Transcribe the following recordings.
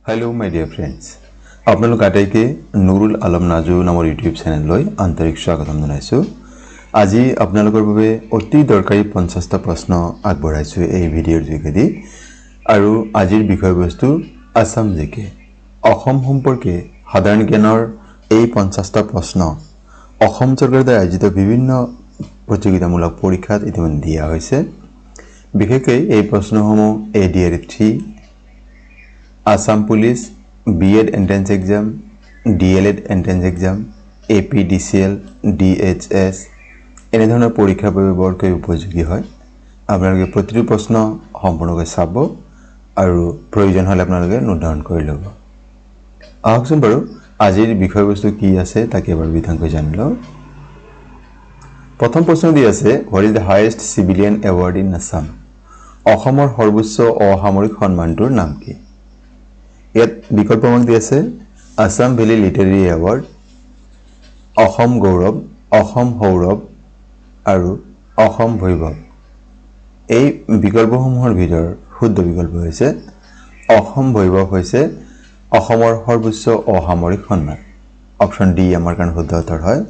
Hello my dear friends আপোনালোক আটাইকে নুৰুল আলম নাজু নামৰ ইউটিউব চেনেললৈ আন্তৰিক স্বাগতম জনাইছো। আজি আপোনালোকৰ বাবে অতি দৰকাৰী 50টা প্ৰশ্ন আগবঢ়াইছো এই ভিডিঅ'ৰ যোগেদি আৰু আজিৰ বিষয়বস্তু আসাম জিকে অসম সম্পৰ্কে সাধাৰণ জ্ঞানৰ এই 50টা প্ৰশ্ন অসম চৰকাৰৰ দ্বাৰা আয়োজিত বিভিন্ন প্ৰতিযোগিতামূলক পৰীক্ষাত ইতিমধ্যে দিয়া হৈছে। বিশেষকৈ এই প্ৰশ্নসমূহ ADR3 Assam Police, B.Ed Entrance Exam, D.El.Ed Entrance Exam, APDCL, DHS এনে ধৰণৰ পৰীক্ষাৰ বাবে বৰকৈ উপযোগী হয়। আপোনালোকে প্ৰতিটো প্ৰশ্ন সম্পূৰ্ণকৈ চাব আৰু প্ৰয়োজন হ'লে আপোনালোকে নোট ডাউন কৰি ল'ব। আহকচোন বাৰু আজিৰ বিষয়বস্তু কি আছে তাকে এবাৰ বিধানকৈ জানি লওঁ। প্ৰথম প্ৰশ্ন দি আছে what is the highest civilian award in Assam? অসমৰ সৰ্বোচ্চ অসামৰিক সন্মানটোৰ নাম কি? ইয়াত বিকল্প আমাক দি আছে Assam valley literary award, Asom Gaurav, Asom Saurav আৰু অসম বৈভৱ। এই বিকল্পসমূহৰ ভিতৰত শুদ্ধ বিকল্প হৈছে অসম বৈভৱ হৈছে অসমৰ সৰ্বোচ্চ অসামৰিক সন্মান। অপশ্যন ডি আমাৰ কাৰণে শুদ্ধ উত্তৰ হয়।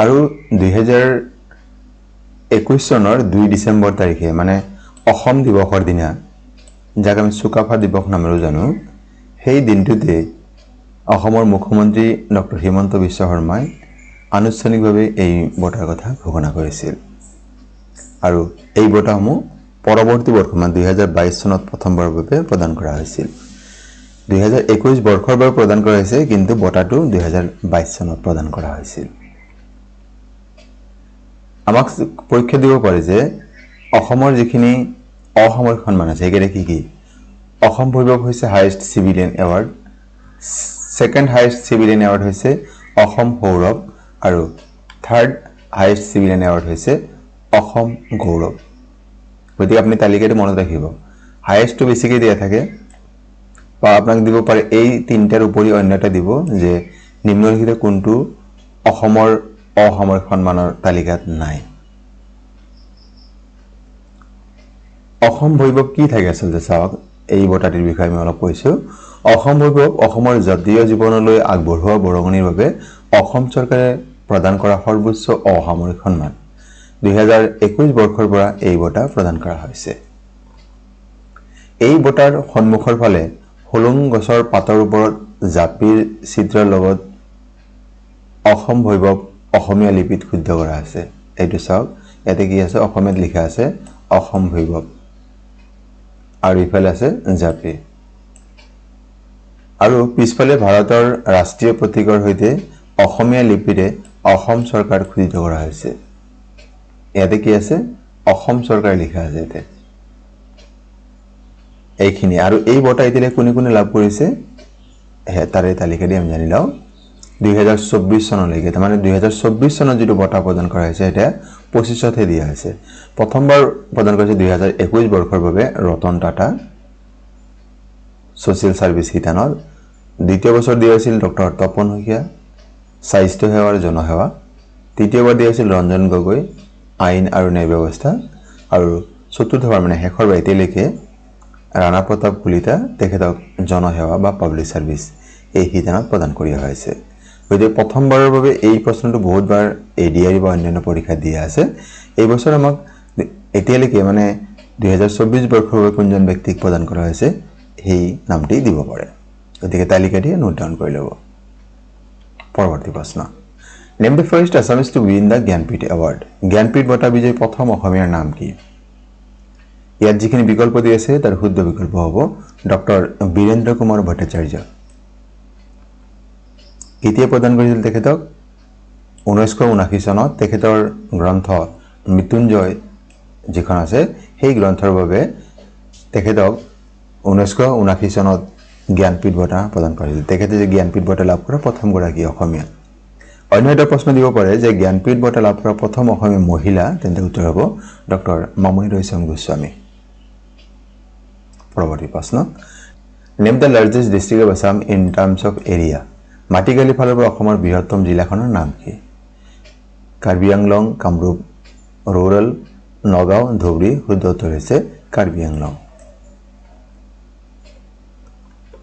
আৰু 2021 চনৰ 2 ডিচেম্বৰ তাৰিখে মানে অসম দিৱসৰ দিনা যাক আমি চুকাফা দিৱস নামেৰে জানো সেই দিনটোতে অসমৰ মুখ্যমন্ত্ৰী ডক্টৰ হিমন্ত বিশ্ব শৰ্মাই আনুষ্ঠানিকভাৱে এই বঁটাৰ কথা ঘোষণা কৰিছিল আৰু এই বঁটাসমূহ পৰৱৰ্তী বৰ্ষ মানে 2022 চনত প্ৰথমবাৰৰ বাবে প্ৰদান কৰা হৈছিল। 2021 বৰ্ষৰ বাবে প্ৰদান কৰা হৈছে কিন্তু বঁটাটো 2022 চনত প্ৰদান কৰা হৈছিল। আমাক পৰীক্ষা দিব পাৰে যে অসমৰ যিখিনি অসামৰিক সন্মান আছে সেইকেইটা কি কি? অসম বৈভৱ হৈছে highest civilian award, second highest civilian award হৈছে অসম সৌৰভ আৰু থাৰ্ড হাইয়েষ্ট চিভিলিয়ান এৱাৰ্ড হৈছে অসম গৌৰৱ। গতিকে আপুনি তালিকাটো মনত ৰাখিব। হাইয়েষ্টটো বেছিকৈ দিয়া থাকে বা আপোনাক দিব পাৰে এই তিনিটাৰ উপৰি অন্য এটা দিব যে নিম্নলিখিত কোনটো অসমৰ অসামৰিক সন্মানৰ তালিকাত নাই। অসম বৈভৱ কি থাকে আচলতে চাওক এই বঁটাটিৰ বিষয়ে আমি অলপ কৈছোঁ। অসম বৈভৱ অসমৰ জাতীয় জীৱনলৈ আগবঢ়োৱা বৰঙণিৰ বাবে অসম চৰকাৰে প্ৰদান কৰা সৰ্বোচ্চ অসামৰিক সন্মান। 2021 বৰ্ষৰ পৰা এই বঁটা প্ৰদান কৰা হৈছে। এই বঁটাৰ সন্মুখৰ ফালে হোলোং গছৰ পাতৰ ওপৰত জাপিৰ চিত্ৰৰ লগত অসম বৈভৱ অসমীয়া লিপিত শুদ্ধ কৰা আছে। এইটো চাওক ইয়াতে কি আছে অসমীয়াত লিখা আছে অসম বৈভৱ আৰু ইফালে আছে জাপি আৰু পিছফালে ভাৰতৰ ৰাষ্ট্ৰীয় প্ৰতীকৰ সৈতে অসমীয়া লিপিৰে অসম চৰকাৰ খোদিত কৰা হৈছে। ইয়াতে কি আছে অসম চৰকাৰ লিখা আছে ইয়াতে এইখিনি। আৰু এই বঁটা এতিয়া কোনে কোনে লাভ কৰিছে তাৰে তালিকা দি আমি জানি লওঁ। 2024 চনলৈকে তাৰমানে 2024 চনত যিটো বঁটা প্ৰদান কৰা হৈছে এতিয়া 25তহে দিয়া হৈছে। প্ৰথমবাৰ প্ৰদান কৰিছে 2021 বৰ্ষৰ বাবে ৰতন টাটা ছ'চিয়েল ছাৰ্ভিচ শিতানত। দ্বিতীয় বছৰ দিয়া হৈছিল ডক্টৰ তপন শইকীয়া স্বাস্থ্য সেৱাৰ জনসেৱা। তৃতীয়বাৰ দিয়া হৈছিল ৰঞ্জন গগৈ আইন আৰু ন্যায় ব্যৱস্থা আৰু চতুৰ্থবাৰ মানে শেষৰবাৰ এতিয়ালৈকে ৰাণা প্ৰতাপ কলিতা তেখেতক জনসেৱা বা পাব্লিক ছাৰ্ভিচ এই শিতানত প্ৰদান কৰি অহা হৈছে। গতিকে প্ৰথমবাৰৰ বাবে এই প্ৰশ্নটো বহুতবাৰ ADR বা অন্যান্য পৰীক্ষাত দিয়া আছে। এই বছৰ আমাক এতিয়ালৈকে মানে 2024 বৰ্ষৰ বাবে কোনজন ব্যক্তিক প্ৰদান কৰা হৈছে সেই নামটি দিব পাৰে। গতিকে তালিকাটি নোট ডাউন কৰি ল'ব। পৰৱৰ্তী প্ৰশ্ন name the first Assamese to win the Jnanpith award. Jnanpith বঁটা বিজয়ী প্ৰথম অসমীয়াৰ নাম কি? ইয়াত যিখিনি বিকল্প দি আছে তাৰ শুদ্ধ বিকল্প হ'ব ডক্টৰ বীৰেন্দ্ৰ কুমাৰ ভট্টাচাৰ্য। কেতিয়া প্ৰদান কৰিছিল তেখেতক? 1979 চনত তেখেতৰ গ্ৰন্থ মৃত্যুঞ্জয় যিখন আছে সেই গ্ৰন্থৰ বাবে তেখেতক 1979 চনত জ্ঞানপীঠ বঁটা প্ৰদান কৰিছিল। তেখেতে যে জ্ঞানপীঠ বঁটা লাভ কৰা প্ৰথমগৰাকী অসমীয়া। অন্য এটা প্ৰশ্ন দিব পাৰে যে জ্ঞানপীঠ বঁটা লাভ কৰা প্ৰথম অসমীয়া মহিলা, তেন্তে উত্তৰ হ'ব ডক্টৰ মামণি ৰয়ছম গোস্বামী। পৰৱৰ্তী প্ৰশ্ন name the largest district of Assam in terms of area. মাটিকালি ফালৰ পৰা অসমৰ বৃহত্তম জিলাখনৰ নাম কি? কাৰ্বি আংলং, কামৰূপ ৰুৰেল, নগাঁও, ধুবুৰী। শুদ্ধ উত্তৰ হৈছে কাৰ্বি আংলং।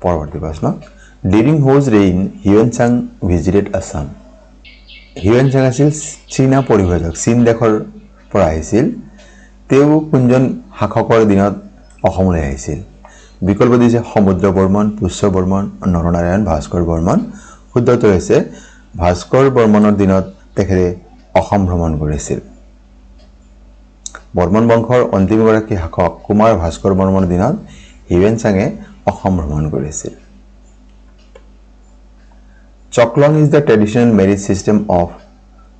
পৰৱৰ্তী প্ৰশ্ন during whose reign Hiuen Tsang visited Assam Hiuen Tsang আছিল চীনা পৰিভ্ৰজক চীন দেশৰ পৰা আহিছিল তেওঁ কোনজন শাসকৰ দিনত অসমলৈ আহিছিল বিকল্প দিছে সমুদ্ৰ বৰ্মন পুষ্য বৰ্মন নৰনাৰায়ণ ভাস্কৰ বৰ্মন শুদ্ধ উত্তৰ হৈছে ভাস্কৰ বৰ্মনৰ দিনত তেখেতে অসম ভ্ৰমণ কৰিছিল বৰ্মন বংশৰ অন্তিমগৰাকী শাসক কুমাৰ ভাস্কৰ বৰ্মনৰ দিনত হিউৱেন চাঙে অসম ভ্ৰমণ কৰিছিল Chaklong is the traditional marriage system of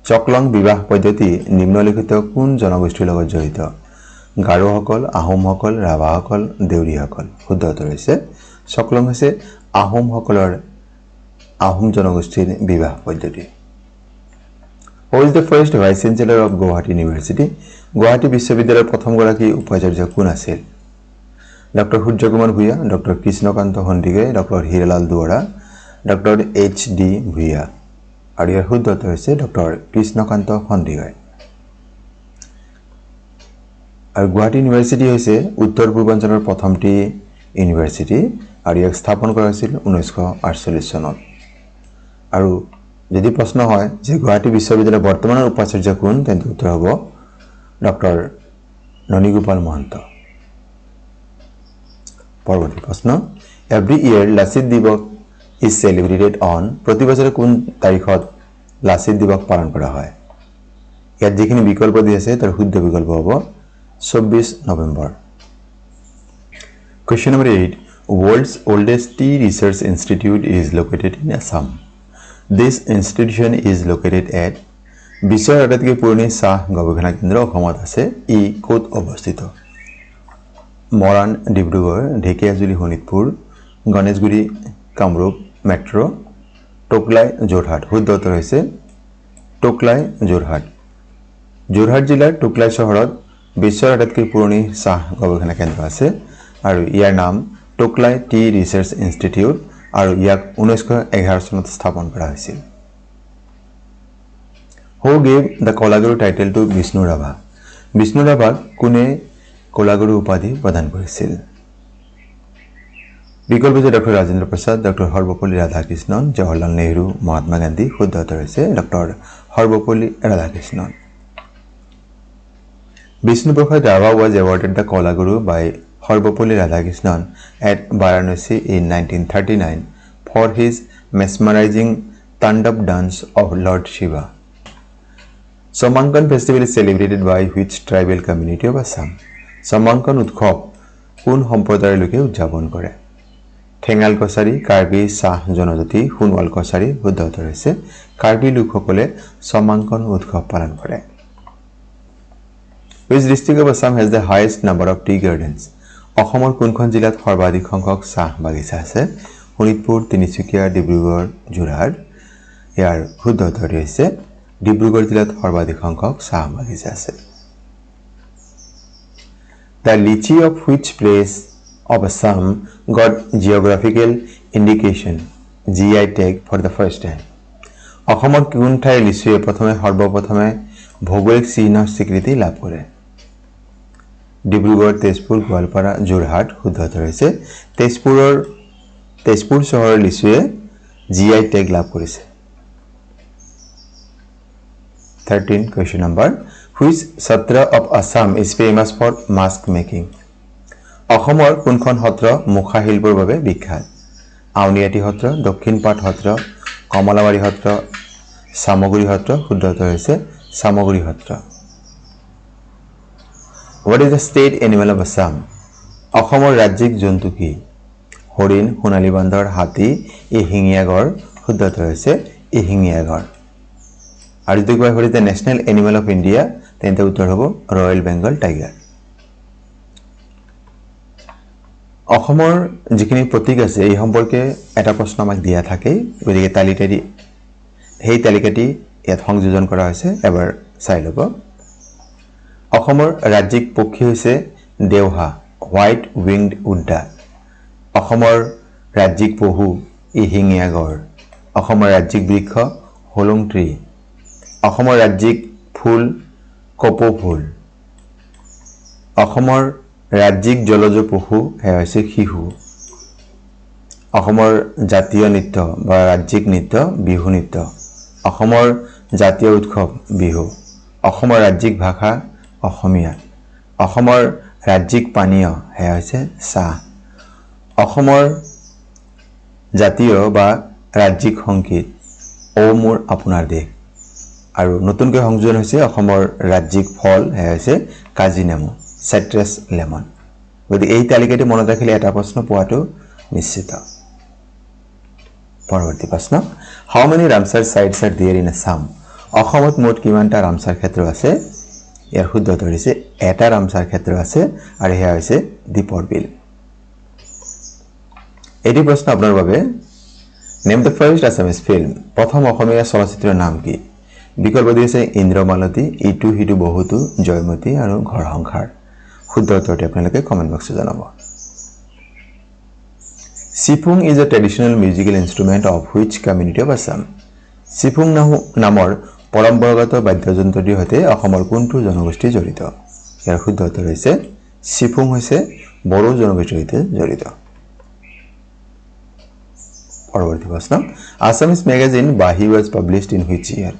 Chaklong বিবাহ পদ্ধতি নিম্নলিখিত কোন জনগোষ্ঠীৰ লগত জড়িত গাৰোসকল আহোমসকল ৰাভাসকল দেউৰীসকল শুদ্ধ উত্তৰ হৈছে চকলং হৈছে আহোম জনগোষ্ঠীৰ বিবাহ পদ্ধতি Who is the first vice chancellor of Guwahati University Guwahati বিশ্ববিদ্যালয়ৰ প্ৰথমগৰাকী উপাচাৰ্য কোন আছিল doctor Suryakumar Bhuyan doctor Krishnakanta Sandikai doctor Hiralal Duwara doctor H.D. Bhuyan আৰু ইয়াৰ শুদ্ধ উত্তৰ হৈছে ডক্টৰ কৃষ্ণকান্ত সন্দিকৈ আৰু গুৱাহাটী ইউনিভাৰ্চিটি হৈছে উত্তৰ পূৰ্বাঞ্চলৰ প্ৰথমটি ইউনিভাৰ্চিটি আৰু ইয়াক স্থাপন কৰা হৈছিল 1948 চনত আৰু যদি প্ৰশ্ন হয় যে গুৱাহাটী বিশ্ববিদ্যালয়ৰ বৰ্তমানৰ উপাচাৰ্য কোন তেন্তে উত্তৰ হ'ব ডক্টৰ ননীগোপাল মহন্ত পৰৱৰ্তী প্ৰশ্ন এভৰি ইয়াৰ লাচিত দিৱস ইজ সেলিব্ৰেটেড অন প্ৰতি বছৰে কোন তাৰিখত লাচিত দিৱস পালন কৰা হয় ইয়াত যিখিনি বিকল্প দি আছে তাৰ শুদ্ধ বিকল্প হ'ব 24 November Question number 8 World's oldest tea research institute is located in Assam This institution is located at বিশ্বৰ আটাইতকৈ পুৰণি চাহ গৱেষণা কেন্দ্ৰ অসমত আছে ই ক'ত অৱস্থিত মৰাণ ডিব্ৰুগড় ঢেকিয়াজুলি শোণিতপুৰ গণেশগুৰি কামৰূপ মেট্ৰ' টোকলাই যোৰহাট শুদ্ধ উত্তৰ হৈছে টোকলাই যোৰহাট যোৰহাট জিলাৰ টোকলাই চহৰত বিশ্বৰ আটাইতকৈ পুৰণি চাহ গৱেষণা কেন্দ্ৰ আছে আৰু ইয়াৰ নাম টোকলাই টি ৰিচাৰ্চ ইনষ্টিটিউট আৰু ইয়াক 1911 চনত স্থাপন কৰা হৈছিল Who gave the Kolaguru title to Vishnu Rava? Vishnu Rava কোনে Kolaguru উপাধি প্ৰদান কৰিছিল বিকল্প হৈছে ডক্টৰ ৰাজেন্দ্ৰ প্ৰসাদ ডক্টৰ সৰ্বপল্লী ৰাধাকৃষ্ণন জৱাহৰলাল নেহৰু মহাত্মা গান্ধী শুদ্ধ উত্তৰ হৈছে doctor Sarvepalli Radhakrishnan Vishnu Prasad Rava was awarded the Kolaguru by Sarbapalli Radhakrishnan at Varanasi in 1939 for his mesmerizing Tandav dance of Lord Shiva. Samankan festival is celebrated by which tribal community of Assam? Samankan উৎসৱ কোন সম্প্ৰদায়ৰ লোকে উদযাপন কৰে ঠেঙাল কছাৰী কাৰ্বি চাহ জনজাতি সোণোৱাল কছাৰী শুদ্ধ উত্তৰ হৈছে কাৰ্বি লোকসকলে সমাংকন উৎসৱ পালন কৰে Which district of Assam has the highest number of tea gardens? অসমৰ কোনখন জিলাত সৰ্বাধিক সংখ্যক চাহ বাগিচা আছে শোণিতপুৰ তিনিচুকীয়া ডিব্ৰুগড় যোৰহাট ইয়াৰ শুদ্ধ উত্তৰ হৈছে ডিব্ৰুগড় জিলাত সৰ্বাধিক সংখ্যক চাহ বাগিচা আছে The lychee of which place of Assam got geographical indication GI tag for the first time অসমৰ কোন ঠাইৰ লিচুৱে সৰ্বপ্ৰথমে ভৌগোলিক চিহ্ন স্বীকৃতি লাভ কৰে ডিব্ৰুগড় তেজপুৰ গোৱালপাৰা যোৰহাট শুদ্ধ উত্তৰ হৈছে তেজপুৰ চহৰৰ লিচুৱে GI tag লাভ কৰিছে 13 question number Which Satra of Assam is famous for mask making অসমৰ কোনখন সত্ৰ মুখা শিল্পৰ বাবে বিখ্যাত আউনিয়াটি সত্ৰ দক্ষিণপাট সত্ৰ কমলাবাৰী সত্ৰ সামগুৰি সত্ৰ শুদ্ধ উত্তৰ হৈছে সামগুৰি সত্ৰ What is the state animal of Assam অসমৰ ৰাজ্যিক জন্তু কি হৰিণ সোণালী বান্দৰ হাতী এশিঙীয়া গড় শুদ্ধ উত্তৰ হৈছে এশিঙীয়া গড় আৰু যদি কোৱা হয় the national animal of India তেন্তে উত্তৰ হ'ব ৰয়েল বেংগল টাইগাৰ অসমৰ যিখিনি প্ৰতীক আছে এই সম্পৰ্কে এটা প্ৰশ্ন আমাক দিয়া থাকে গতিকে সেই তালিকাটি ইয়াত সংযোজন কৰা হৈছে এবাৰ চাই ল'ব অসমৰ ৰাজ্যিক পক্ষী হৈছে দেওহা হোৱাইট উইংড উড্ডা অসমৰ ৰাজ্যিক পহু এশিঙীয়া গড় অসমৰ ৰাজ্যিক বৃক্ষ হোলং ট্ৰি অসমৰ ৰাজ্যিক ফুল কপৌ ফুল অসমৰ ৰাজ্যিক জলজ পশু হৈছে শিহু অসমৰ জাতীয় নৃত্য বা ৰাজ্যিক নৃত্য বিহু নৃত্য অসমৰ জাতীয় উৎসৱ বিহু অসমৰ ৰাজ্যিক ভাষা অসমীয়া অসমৰ ৰাজ্যিক পানীয় হেয়া হৈছে চাহ অসমৰ জাতীয় বা ৰাজ্যিক সংগীত ও মোৰ আপোনাৰ দেশ আৰু নতুনকৈ সংযোজন হৈছে অসমৰ ৰাজ্যিক ফল হেয়া হৈছে কাজি নেমু সাইট্ৰাছ লেমন গতিকে এই তালিকাটো মনত ৰাখিলে এটা প্ৰশ্ন পোৱাটো নিশ্চিত পৰৱৰ্তী প্ৰশ্ন how many Ramsar sites are there in Assam অসমত মুঠ কিমানটা ৰামছাৰ ক্ষেত্ৰ আছে ইয়াৰ শুদ্ধ উত্তৰ হৈছে এটা ৰামছাৰ ক্ষেত্ৰ আছে আৰু হেয়া হৈছে দীপৰ বিল এটি প্ৰশ্ন আপোনাৰ বাবে name the first Assamese film প্ৰথম অসমীয়া চলচ্চিত্ৰৰ নাম কি বিকল্প দিছে ইন্দ্ৰমালতী ইটু হিটু বহুতো জয়মতী আৰু ঘৰ সংসাৰ শুদ্ধ উত্তৰটি আপোনালোকে কমেন্ট বক্সত জনাব Sipung is a traditional musical instrument of which community of Assam? Sipung নামৰ পৰম্পৰাগত বাদ্যযন্ত্ৰটিৰ সৈতে অসমৰ কোনটো জনগোষ্ঠী জড়িত ইয়াৰ শুদ্ধ উত্তৰ হৈছে সিপুং হৈছে বড়ো জনগোষ্ঠীৰ সৈতে জড়িত পৰৱৰ্তী প্ৰশ্ন Assamese magazine Bahi was published in which year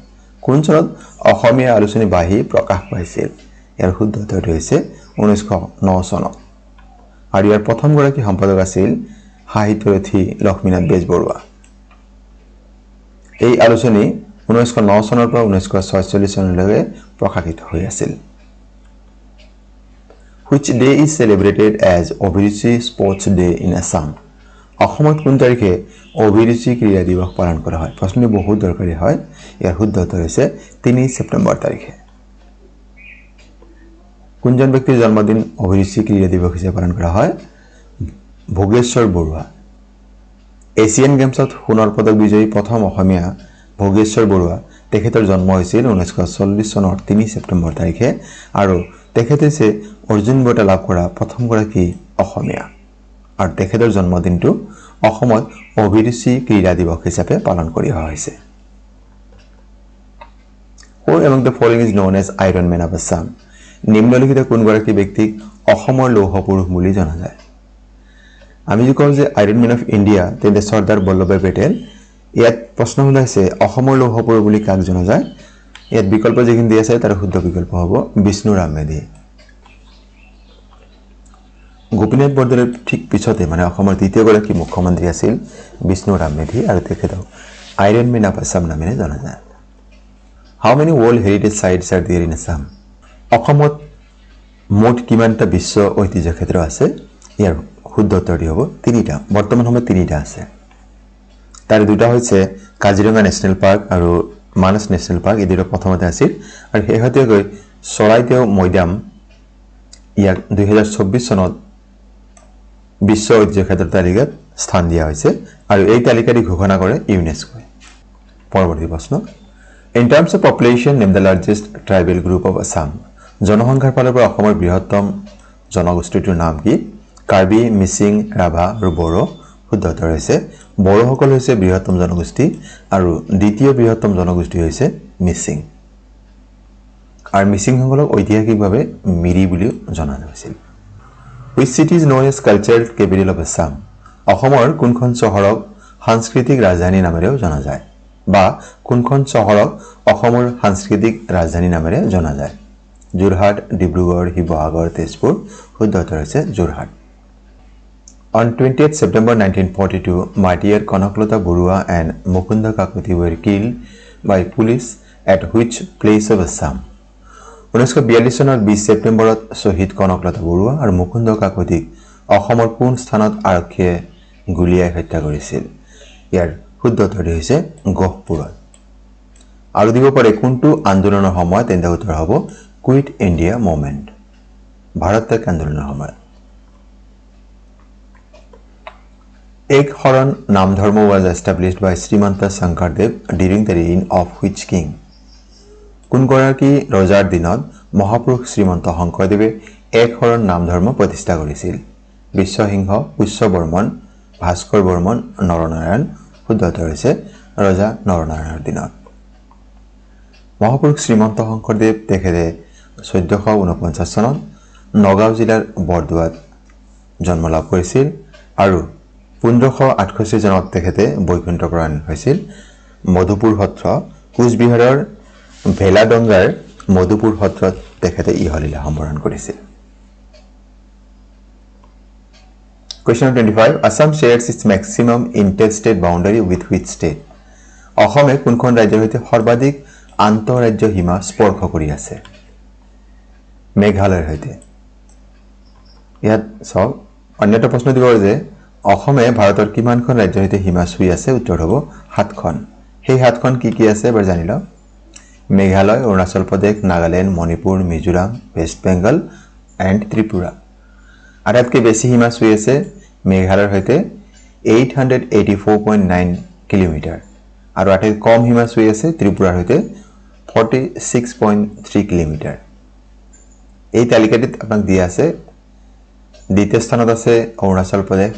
কোন চনত অসমীয়া আলোচনী বাহি প্ৰকাশ পাইছিল ইয়াৰ শুদ্ধ উত্তৰটো হৈছে 1909 চনত আৰু ইয়াৰ প্ৰথম গৰাকী সম্পাদক আছিল সাহিত্যৰথী লক্ষ্মীনাথ বেজবৰুৱা এই আলোচনী 1909 চনৰ পৰা 1946 চনলৈকে প্ৰকাশিত হৈ আছিল Which day is celebrated as Obirisi Sports Day in Assam অসমত কোন তাৰিখে অভিৰুচি ক্ৰীড়া দিৱস পালন কৰা হয় প্ৰশ্নটো বহুত দৰকাৰী হয় ইয়াৰ শুদ্ধ উত্তৰ হৈছে 3 ছেপ্টেম্বৰ তাৰিখে কোনজন ব্যক্তিৰ জন্মদিন অভিৰুচি ক্ৰীড়া দিৱস হিচাপে পালন কৰা হয় ভোগেশ্বৰ বৰুৱা এছিয়ান গেমছত সোণৰ পদক বিজয়ী প্ৰথম অসমীয়া ভোগেশ্বৰ বৰুৱা তেখেতৰ জন্ম হৈছিল 1940 চনৰ 3 ছেপ্টেম্বৰ তাৰিখে আৰু তেখেতে অৰ্জুন বঁটা লাভ কৰা প্ৰথম গৰাকী অসমীয়া আৰু তেখেতৰ জন্মদিনটো অসমত অভিৰুচি ক্ৰীড়া দিৱস হিচাপে পালন কৰি অহা হৈছে Who among the following is known as Iron Man of Assam নিম্নলিখিত কোন গৰাকী ব্যক্তিক অসমৰ লৌহ পুৰুষ বুলি জনা যায় আমি যে কওঁ যে আইৰন ম্যান অফ ইণ্ডিয়া তেন্তে সৰ্দাৰ বল্লভভাই পেটেল ইয়াত প্ৰশ্ন হৈছে অসমৰ লৌহ পুৰুষ বুলি কাক জনা যায় ইয়াত বিকল্প যিখিনি দিয়া আছে তাৰ শুদ্ধ বিকল্প হ'ব বিষ্ণুৰাম মেধি গোপীনাথ বৰদলৈৰ ঠিক পিছতে মানে অসমৰ দ্বিতীয় গৰাকী মুখ্যমন্ত্ৰী আছিল বিষ্ণুৰাম মেধি আৰু তেখেতক আইৰন ম্যান অফ আসাম নামেৰে জনা যায় how many world heritage sites are there in Assam অসমত মুঠ কিমানটা বিশ্ব ঐতিহ্য ক্ষেত্ৰ আছে ইয়াৰ শুদ্ধ উত্তৰটি হ'ব 3টা বৰ্তমান সময়ত 3টা আছে তাৰ দুটা হৈছে কাজিৰঙা নেশ্যনেল পাৰ্ক আৰু মানস নেশ্যনেল পাৰ্ক এই দুটা প্ৰথমতে আছিল আৰু শেহতীয়াকৈ চৰাইদেউ মৈদাম ইয়াক 2024 চনত বিশ্ব ঐতিহ্য ক্ষেত্ৰৰ তালিকাত স্থান দিয়া হৈছে আৰু এই তালিকাটি ঘোষণা কৰে ইউনেস্কো পৰৱৰ্তী প্ৰশ্ন In terms of population name the largest tribal group of Assam জনসংখ্যাৰ ফালৰ পৰা অসমৰ বৃহত্তম জনগোষ্ঠীটোৰ নাম কি কাৰ্বি মিচিং ৰাভা আৰু বড়ো শুদ্ধ উত্তৰ হৈছে বড়োসকল হৈছে বৃহত্তম জনগোষ্ঠী আৰু দ্বিতীয় বৃহত্তম জনগোষ্ঠী হৈছে মিচিং আৰু মিচিংসকলক ঐতিহাসিকভাৱে মিৰি বুলি জনা হৈছিল Which city is known as cultural capital of Assam অসমৰ কোনখন চহৰক সাংস্কৃতিক ৰাজধানী নামেৰেও জনা যায় বা কোনখন চহৰক অসমৰ সাংস্কৃতিক ৰাজধানী নামেৰে জনা যায় যোৰহাট ডিব্ৰুগড় শিৱসাগৰ তেজপুৰ শুদ্ধ উত্তৰ হৈছে Jorhat On 20th September 1942 Martyr Konaklata Borua and Mukunda Kakuti were killed by police at which place of Assam 1942 চনৰ 20 ছেপ্টেম্বৰত শহীদ কনকলতা বৰুৱা আৰু মুকুন্দ কাকতিক অসমৰ কোন স্থানত আৰক্ষীয়ে গুলিয়াই হত্যা কৰিছিল ইয়াৰ শুদ্ধ উত্তৰটি হৈছে গহপুৰত আৰু দিব পাৰে কোনটো আন্দোলনৰ সময়ত তেন্তে উত্তৰ হ'ব কুইট ইণ্ডিয়া মুভমেণ্ট ভাৰত ত্যাগ আন্দোলনৰ সময়ত এক শৰণ নাম ধৰ্ম was established by Srimanta Sankardev during the reign of which king কোন গৰাকী ৰজাৰ দিনত মহাপুৰুষ শ্ৰীমন্ত শংকৰদেৱে এক শৰণ নাম ধৰ্ম প্ৰতিষ্ঠা কৰিছিল বিশ্বসিংহ পুষ্যবৰ্মন ভাস্কৰ বৰ্মন নৰনাৰায়ণ শুদ্ধ উত্তৰ হৈছে ৰজা নৰনাৰায়ণৰ দিনত মহাপুৰুষ শ্ৰীমন্ত শংকৰদেৱ তেখেতে 1449 চনত নগাঁও জিলাৰ বৰদোৱাত জন্ম লাভ কৰিছিল আৰু 1568 চনত তেখেতে বৈকুণ্ঠ প্ৰয়াণ হৈছিল মধুপুৰ সত্ৰ কোচবিহাৰৰ ভেলাডঙ্গাৰ মধুপুৰ সত্ৰত তেখেতে ইহলীলা সম্বৰণ কৰিছিল Question 25 Assam shares its maximum interstate boundary with which state অসমে কোনখন ৰাজ্যৰ সৈতে সৰ্বাধিক আন্তঃৰাজ্য সীমা স্পৰ্শ কৰি আছে মেঘালয়ৰ সৈতে ইয়াত সব অন্যটা প্ৰশ্ন দিব যে অসমে ভাৰতৰ কিমানখন ৰাজ্যৰ সৈতে সীমা চুই আছে উত্তৰ হ'ব 7খন সেই 7খন কি আছে এবাৰ জানি লও মেঘালয় অৰুণাচল প্ৰদেশ নাগালেণ্ড মণিপুৰ মিজোৰাম ওয়েস্ট বেংগল এণ্ড ত্ৰিপুৰা আটাইতকৈ বেছি সীমা চুই আছে মেঘালয়ৰ সৈতে 884.9 কিলোমিটাৰ আৰু আটাইতকৈ কম সীমা চুই আছে ত্ৰিপুৰাৰ সৈতে 46.3 কিলোমিটাৰ এই তালিকাটিত আপোনাক দিয়া আছে দ্বিতীয় স্থানত আছে অৰুণাচল প্ৰদেশ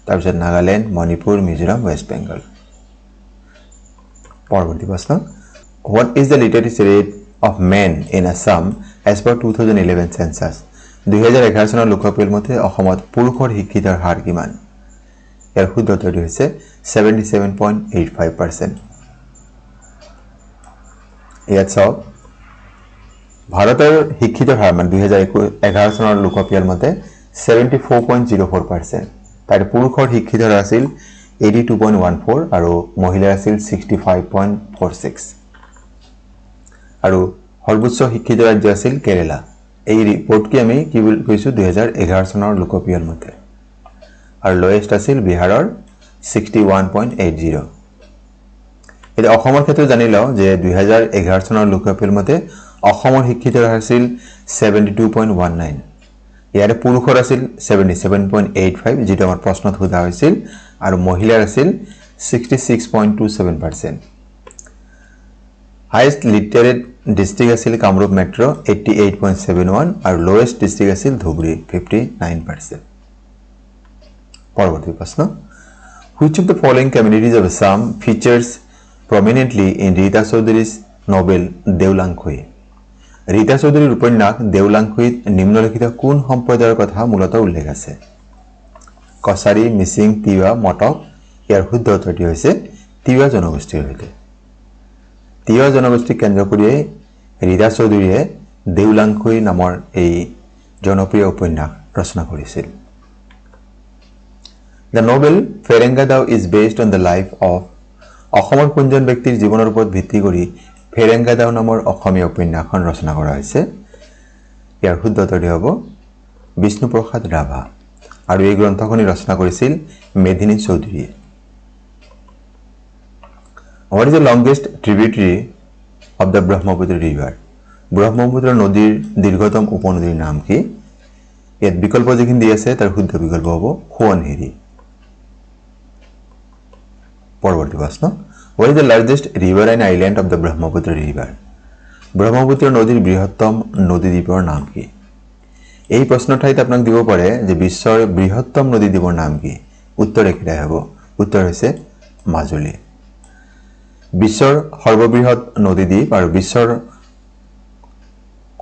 তাৰপিছত নাগালেণ্ড মণিপুৰ মিজোৰাম ওয়েস্ট বেংগল পৰৱৰ্তী প্ৰশ্ন What is the literacy rate of men in Assam as per 2011 census 2011 চনৰ লোকপিয়ল মতে অসমত পুৰুষৰ শিক্ষিতৰ হাৰ কিমান ইয়াৰ শুদ্ধ উত্তৰটো হৈছে 77.85% ইয়াত চাওক ভাৰতৰ শিক্ষিতৰ হাৰ মানে 2011 চনৰ লোকপিয়ল মতে 74.04% তাৰে পুৰুষৰ শিক্ষিতৰ আছিল 82.14 আৰু মহিলাৰ আছিল 65.46 আৰু সৰ্বোচ্চ শিক্ষিত ৰাজ্য আছিল কেৰালা এই ৰিপোৰ্ট কি আমি কি কৈছো 2011 চনৰ লোকপিয়ল মতে আৰু লোয়েষ্ট আছিল বিহাৰৰ 61.80 এটা অসমৰ ক্ষেত্ৰত জানি লও যে 2011 চনৰ লোকপিয়ল মতে অসমৰ শিক্ষিতৰ হাৰ আছিল 72.19 ইয়াৰে পুৰুষৰ আছিল 77.85 যেটা আমাৰ প্ৰশ্নত সোধা হৈছিল আৰু মহিলাৰ আছিল 66.27% Highest literate district আছিল কামৰূপ মেট্ৰ 88.71 আৰু lowest district আছিল ধুবুৰী 59% পৰৱৰ্তী প্ৰশ্ন Which of the following communities of Assam features prominently in Rita Chaudhary's novel দেউলাংখুই Rita চৌধুৰীৰ উপন্যাস দেউলাংখুইত নিম্নলিখিত কোন সম্প্ৰদায়ৰ কথা মূলত উল্লেখ আছে কছাৰী মিচিং তিৱা মটক ইয়াৰ শুদ্ধ উত্তৰটি হৈছে তিৱা জনগোষ্ঠীৰ সৈতে তিৱা জনগোষ্ঠী কেন্দ্ৰ কৰি ৰীতা চৌধুৰীয়ে দেউলাংখুই নামৰ এই জনপ্ৰিয় উপন্যাস ৰচনা কৰিছিল The novel Ferengadaw is based on the life of অসমৰ কোনজন ব্যক্তিৰ জীৱনৰ ওপৰত ভিত্তি কৰি ফেৰেংগাদাও নামৰ অসমীয়া উপন্যাসখন ৰচনা কৰা হৈছে ইয়াৰ শুদ্ধ উত্তৰটি হ'ব বিষ্ণুপ্ৰসাদ ৰাভা আৰু এই গ্ৰন্থখনি ৰচনা কৰিছিল মেদিনী চৌধুৰীয়ে What is the longest tributary of the Brahmaputra river Brahmaputra নদীৰ দীৰ্ঘতম উপনদীৰ নাম কি ইয়াত বিকল্প যিখিনি দিয়া আছে তাৰ শুদ্ধ বিকল্প হ'ব সোৱণশিৰি পৰৱৰ্তী প্ৰশ্ন What is the largest riverine island of the Brahmaputra river? Brahmaputra নদীৰ বৃহত্তম নদীদ্বীপৰ নাম কি? এই প্ৰশ্ন ঠাইত আপোনাক দিব পাৰে যে বিশ্বৰ বৃহত্তম নদীদ্বীপৰ নাম কি? উত্তৰ একেটাই হ'ব। উত্তৰ হৈছে মাজুলী। বিশ্বৰ সৰ্ববৃহৎ নদীদ্বীপ আৰু বিশ্বৰ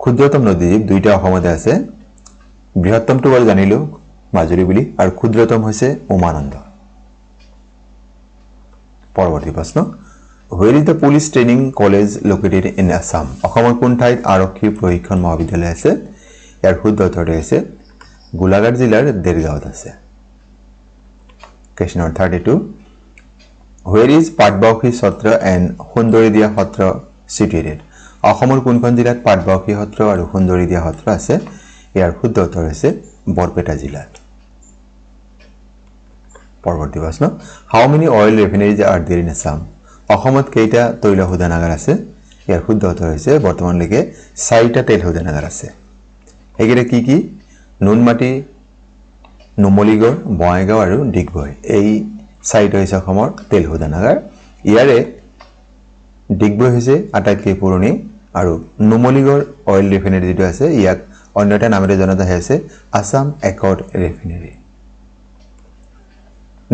ক্ষুদ্ৰতম নদীদ্বীপ দুইটা অসমতে আছে। বৃহত্তমটো বাৰু জানিলো মাজুলী বুলি আৰু ক্ষুদ্ৰতম হৈছে উমানন্দ। পৰৱৰ্তী প্ৰশ্ন Where is the police training college located in Assam? অসমৰ কোন ঠাইত আৰক্ষী প্ৰশিক্ষণ মহাবিদ্যালয় আছে? ইয়াৰ শুদ্ধ উত্তৰটো হৈছে গোলাঘাট জিলাৰ দেৰগাঁৱত আছে। Question 32 Where is Patbausi Satra and Sundaridiya Satra situated? অসমৰ কোনখন জিলাত পাটবাউসী সত্ৰ আৰু সুন্দৰীদিয়া সত্ৰ আছে? ইয়াৰ শুদ্ধ উত্তৰ হৈছে বৰপেটা জিলাত। পৰৱৰ্তী প্ৰশ্ন How many oil refineries are there in Assam? অসমত কেইটা তৈল শোধনাগাৰ আছে? ইয়াৰ শুদ্ধ উত্তৰ হৈছে বৰ্তমানলৈকে 4টা তেল শোধনাগাৰ আছে। একেৰে কি নুনমাটি নুমলীগড় বঙাইগাঁও আৰু ডিগবৈ এই 4টা হৈছে অসমৰ তেল শোধনাগাৰ। ইয়াৰে ডিগবৈ হৈছে আটাইতকৈ পুৰণি আৰু নুমলীগড় অইল ৰিফাইনাৰী যেটো আছে ইয়াক অন্য এটা নামেৰে জনাজাত হৈছে Assam accord refinery.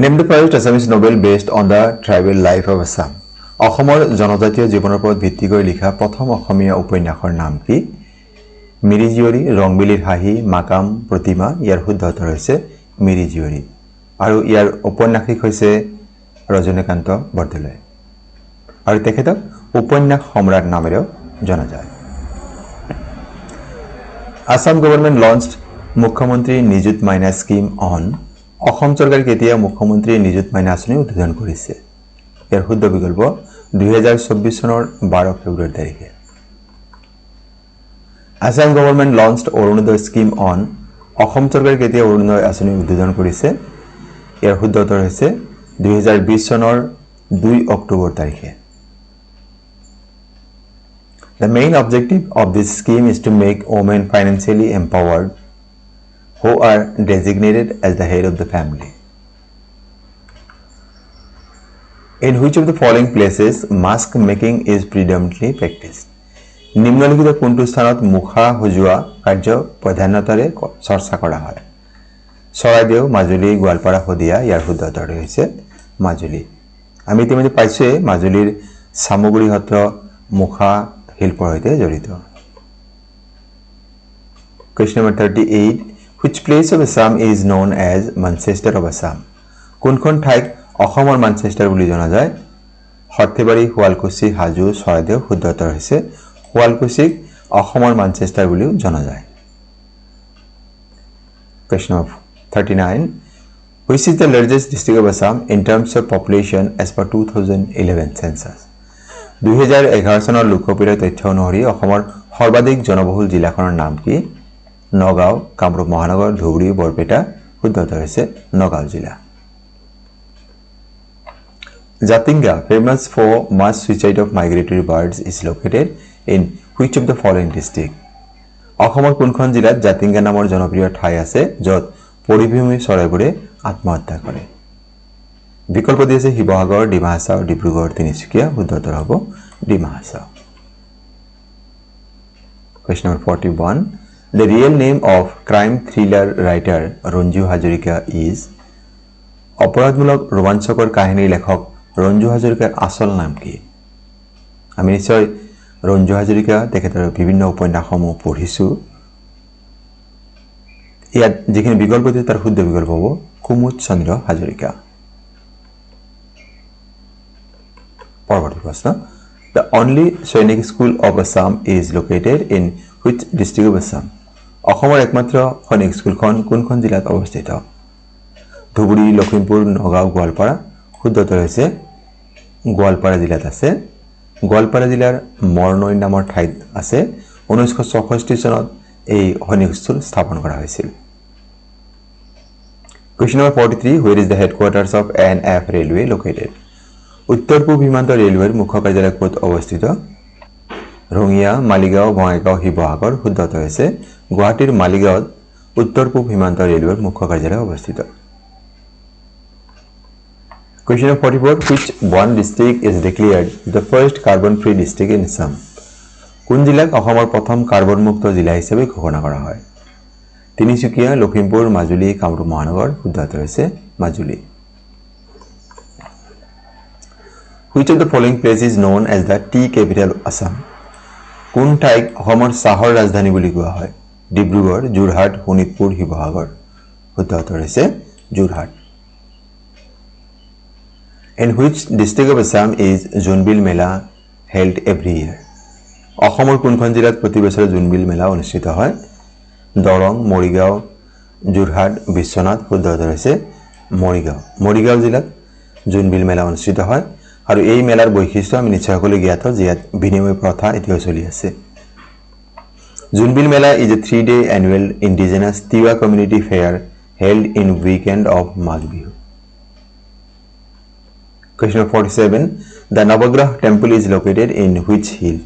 Name the first Assamese novel based on the tribal life of Assam. অসমৰ জনজাতীয় জীৱনৰ ওপৰত ভিত্তি কৰি লিখা প্ৰথম অসমীয়া উপন্যাসৰ নাম কি? মিৰি জীয়ৰী ৰংবিলিৰ হাঁহি মাকাম প্ৰতিমা ইয়াৰ শুদ্ধ উত্তৰ হৈছে মিৰি জীয়ৰী। আৰু ইয়াৰ উপন্যাসিক হৈছে ৰজনীকান্ত বৰদলৈ আৰু তেখেতক উপন্যাস সম্ৰাট নামেৰেও জনা যায় Assam government launched মুখ্যমন্ত্ৰী নিযুত মাইনা স্কিম অন অসম চৰকাৰে কেতিয়া মুখ্যমন্ত্ৰী নিযুত মাইনা আঁচনি উদ্বোধন কৰিছে ইয়াৰ শুদ্ধ বিকল্প 2024 চনৰ 12 ফেব্ৰুৱাৰী তাৰিখে Assam government launched Arunodoi scheme on Assam চৰকাৰে কেতিয়া অৰুণোদয় আঁচনি উদ্বোধন কৰিছে ইয়াৰ শুদ্ধ উত্তৰ হৈছে 2020 চনৰ 2 অক্টোবৰ তাৰিখে The main objective of this scheme is to make women financially empowered who are designated as the head of the family. In which of the following places mask making is predominantly practiced? নিম্নলিখিত কোনটো স্থানত মুখা সজোৱা কাৰ্য প্ৰধানতাৰে চৰ্চা কৰা হয় চৰাইদেউ মাজুলী গোৱালপাৰা শদিয়া ইয়াৰ শুদ্ধ উত্তৰ হৈছে মাজুলী আমি ইতিমধ্যে পাইছোৱে মাজুলীৰ সামগ্ৰী সত্ৰ মুখা শিল্পৰ সৈতে জড়িত Question number 38 Which place of Assam is known as Manchester of Assam কোনখন ঠাইক অসমৰ মানচেষ্টাৰ বুলি জনা যায় হৰ্থেবাৰী শুৱালকুছি হাজো চৰাইদেউ শুদ্ধ উত্তৰ হৈছে শুৱালকুছিক অসমৰ মানচেষ্টাৰ বুলিও জনা যায় Question number 39 Which is the largest district of Assam in terms of population as per 2011 census 2011 চনৰ লোকপিয়ল তথ্য অনুসৰি অসমৰ সৰ্বাধিক জনবহুল জিলাখনৰ নাম কি নগাঁও কামৰূপ মহানগৰ ধুবুৰী বৰপেটা শুদ্ধ উত্তৰ হৈছে নগাঁও জিলা Jatinga famous for mass suicide of migratory birds is located in which of the following district অসমৰ কোনখন জিলাত জাতিংগা নামৰ জনপ্ৰিয় ঠাই আছে য'ত পৰিভূমি চৰাইবোৰে আত্মহত্যা কৰে বিকল্প দিছে শিৱসাগৰ ডিমা হাছাও ডিব্ৰুগড় তিনিচুকীয়া শুদ্ধ উত্তৰ হ'ব Dima Hasao Question number 41 The real name of crime thriller writer Ranju Hazarika is অপৰাধমূলক ৰোমাঞ্চকৰ কাহিনীৰ লেখক ৰঞ্জু হাজৰিকাৰ আসল নাম কি আমি নিশ্চয় ৰঞ্জু হাজৰিকা তেখেতৰ বিভিন্ন উপন্যাসসমূহ পঢ়িছো ইয়াত যিখিনি বিকল্প আছে তাৰ শুদ্ধ বিকল্প হ'ব কুমুদ চন্দ্ৰ হাজৰিকা পৰৱৰ্তী প্ৰশ্ন The only Sainik School of Assam is located in which district of Assam অসমৰ একমাত্ৰ সৈনিক স্কুলখন কোনখন জিলাত অৱস্থিত ধুবুৰী লখিমপুৰ নগাঁও গোৱালপাৰা শুদ্ধ উত্তৰ হৈছে গোৱালপাৰা জিলাত আছে গোৱালপাৰা জিলাৰ মৰনৈ নামৰ ঠাইত আছে 1964 চনত এই সৈনিক স্কুল স্থাপন কৰা হৈছিল Question number 43 Where is the headquarters of NF Railway located উত্তৰ পূব সীমান্ত ৰেলৱেৰ মুখ্য কাৰ্যালয় ক'ত অৱস্থিত ৰঙিয়া মালিগাঁও বঙাইগাঁও শিৱসাগৰ শুদ্ধ উত্তৰ হৈছে গুৱাহাটীৰ মালিগাঁৱত উত্তৰ পূব সীমান্ত ৰেলৱেৰ মুখ্য কাৰ্যালয় অৱস্থিত Question number 44 Which one district is declared the first carbon free district in Assam কোন জিলাক অসমৰ প্ৰথম কাৰ্বন মুক্ত জিলা হিচাপে ঘোষণা কৰা হয় তিনিচুকীয়া লখিমপুৰ মাজুলী কামৰূপ মহানগৰ শুদ্ধ উত্তৰ হৈছে Majuli Which of the following place is known as the tea capital of Assam কোন ঠাইক অসমৰ চাহৰ ৰাজধানী বুলি কোৱা হয় ডিব্ৰুগড় যোৰহাট শোণিতপুৰ শিৱসাগৰ শুদ্ধ উত্তৰ হৈছে Jorhat In which district of Assam is Jonbil Mela held every year? অসমৰ কোনখন জিলাত প্ৰতি বছৰে জোনবিল মেলা অনুষ্ঠিত হয় দৰং মৰিগাঁও যোৰহাট বিশ্বনাথ শুদ্ধ উত্তৰ হৈছে মৰিগাঁও জিলাত জোনবিল মেলা অনুষ্ঠিত হয় আৰু এই মেলাৰ বৈশিষ্ট্য আমি নিশ্চয় সকলোৱে জ্ঞাত যে ইয়াত বিনিময় প্ৰথা এতিয়াও চলি আছে জোনবিল মেলা is a 3-day annual indigenous Tiwa community fair held in weekend of Magh Bihu Question 47 The Navagrah temple is located in which hill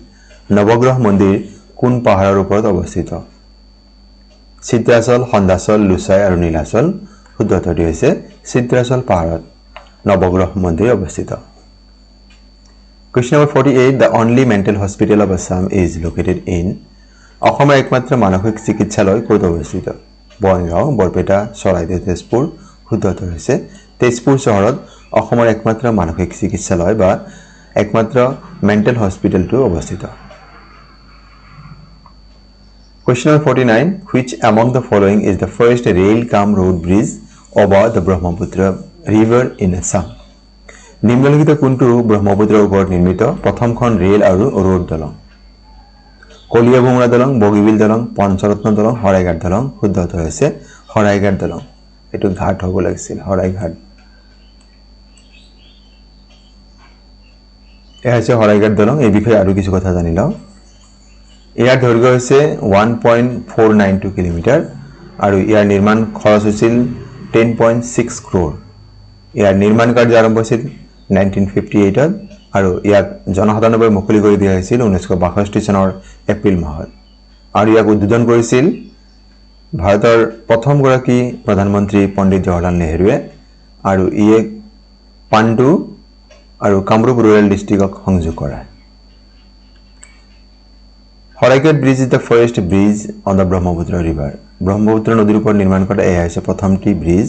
নৱগ্ৰহ মন্দিৰ কোন পাহাৰৰ ওপৰত অৱস্থিত চিত্ৰাচল খন্দাচল লুচাই আৰু নীলাচল শুদ্ধ উত্তৰটি হৈছে চিত্ৰাচল পাহাৰত নৱগ্ৰহ মন্দিৰ অৱস্থিত Question number 48 The only mental hospital of Assam is located in অসমৰ একমাত্ৰ মানসিক চিকিৎসালয় ক'ত অৱস্থিত বঙাইগাঁও বৰপেটা চৰাইদেউ তেজপুৰ শুদ্ধ উত্তৰ হৈছে তেজপুৰ চহৰত অসমৰ একমাত্ৰ মানসিক চিকিৎসালয় বা একমাত্ৰ মেণ্টেল হস্পিটেলটো অৱস্থিত Question number 49 Which among the following is the first rail cum road bridge over the Brahmaputra river in Assam? নিম্নলিখিত কোনটো ব্ৰহ্মপুত্ৰৰ ওপৰত নিৰ্মিত প্ৰথমখন ৰেল আৰু ৰোড দলং? কলিয়া ভোমৰা দলং, বগীবিল দলং, পঞ্চৰত্ন দলং, শৰাইঘাট দলং। শুদ্ধ উত্তৰ হৈছে শৰাইঘাট দলং। এটো ঘাট হ'ব লাগিছিল, শৰাইঘাট। এয়া হৈছে শৰাইঘাট দলং। এই বিষয়ে আৰু কিছু কথা জানি লওঁ। ইয়াৰ দৈৰ্ঘ্য হৈছে 1.492 কিলোমিটাৰ আৰু ইয়াৰ নিৰ্মাণ খৰচ হৈছিল 10.6 crore। ইয়াৰ নিৰ্মাণ কাৰ্য আৰম্ভ হৈছিল 1958 আৰু ইয়াক জনসাধাৰণৰ বাবে মুকলি কৰি দিয়া হৈছিল 1962 চনৰ এপ্ৰিল মাহত। আৰু ইয়াক উদ্বোধন কৰিছিল ভাৰতৰ প্ৰথমগৰাকী প্ৰধানমন্ত্ৰী পণ্ডিত জৱাহৰলাল নেহৰুৱে আৰু ইয়ে পাণ্ডু আৰু কামৰূপ ৰুৰেল ডিষ্ট্ৰিক্টক সংযোগ কৰায়। Saraighat bridge is the first bridge on the Brahmaputra river. Brahmaputra নদীৰ ওপৰত নিৰ্মাণ কৰা এয়া হৈছে প্ৰথমটি ব্ৰিজ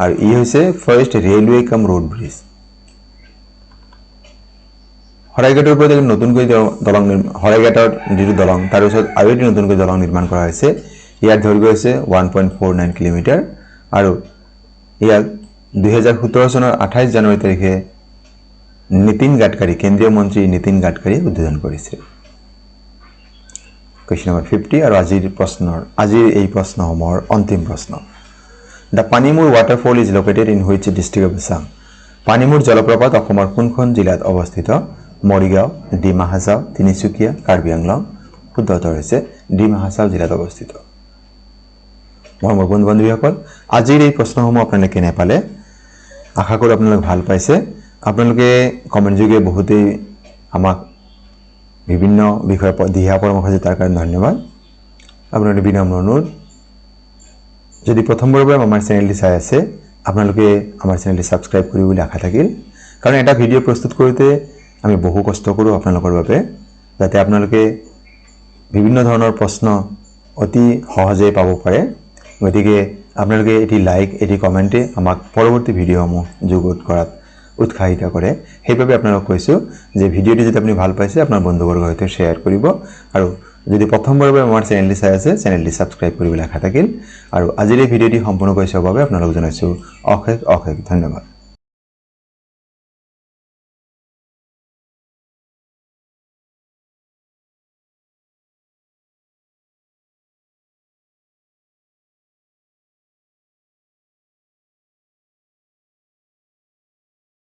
আৰু ই হৈছে ফাৰ্ষ্ট ৰেলৱে কাম ৰোড ব্ৰিজ। শৰাইঘাটৰ ওপৰত নতুনকৈ দলং শৰাইঘাটৰ যিটো দলং তাৰ ওচৰত আৰু এটি নতুনকৈ দলং নিৰ্মাণ কৰা হৈছে। ইয়াৰ দৈৰ্ঘ্য হৈছে 1.49 কিলোমিটাৰ আৰু ইয়াক 2017 চনৰ 28 জানুৱাৰী তাৰিখে নীতিন গাডকাৰী, কেন্দ্ৰীয় মন্ত্ৰী নীতিন গাডকাৰী উদ্বোধন কৰিছিল। কুৱেশ্যন নম্বৰ 50 আৰু আজিৰ এই প্ৰশ্নসমূহৰ অন্তিম প্ৰশ্ন। The Panimur waterfall is located in which district of Assam? পানীমূৰ জলপ্ৰপাত অসমৰ কোনখন জিলাত অৱস্থিত? মৰিগাঁও, ডিমা হাছাও, তিনিচুকীয়া, কাৰ্বি আংলং। শুদ্ধ উত্তৰ হৈছে ডিমা হাছাও জিলাত অৱস্থিত। মোৰ বন্ধু বান্ধৱীসকল, আজিৰ এই প্ৰশ্নসমূহ আপোনালোকে কেনে পালে? আশা কৰোঁ আপোনালোকে ভাল পাইছে। আপোনালোকে কমেণ্ট যোগে বহুতেই আমাক বিভিন্ন বিষয়ে দিহা পৰামৰ্শ দিয়ে, তাৰ কাৰণে ধন্যবাদ। আপোনালোকে বিনম্ৰ অনুৰোধ, যদি প্ৰথমবাৰৰ পৰা আমাৰ চেনেলটি চাই আছে আপোনালোকে আমাৰ চেনেলটি ছাবস্ক্ৰাইব কৰিব বুলি আশা থাকিল। কাৰণ এটা ভিডিঅ' প্ৰস্তুত কৰোঁতে আমি বহু কষ্ট কৰোঁ আপোনালোকৰ বাবে, যাতে আপোনালোকে বিভিন্ন ধৰণৰ প্ৰশ্ন অতি সহজে পাব পাৰে। গতিকে আপোনালোকে এটি লাইক, এটি কমেণ্টে আমাক পৰৱৰ্তী ভিডিঅ'সমূহ যুগুত কৰাত উৎসাহিত কৰে। সেইবাবে আপোনালোকক কৈছোঁ যে ভিডিঅ'টি যদি আপুনি ভাল পাইছে আপোনাৰ বন্ধুবৰ্গৰ সৈতে শ্বেয়াৰ কৰিব আৰু যদি প্ৰথমবাৰৰ বাবে আমাৰ চেনেলটি চাই আছে চেনেলটি ছাবস্ক্ৰাইব কৰিবলৈ আশা থাকিল। আৰু আজিৰ এই ভিডিঅ'টি সম্পূৰ্ণ কৰি চোৱাৰ বাবে আপোনালোক জনাইছোঁ অশেষ অশেষ ধন্যবাদ।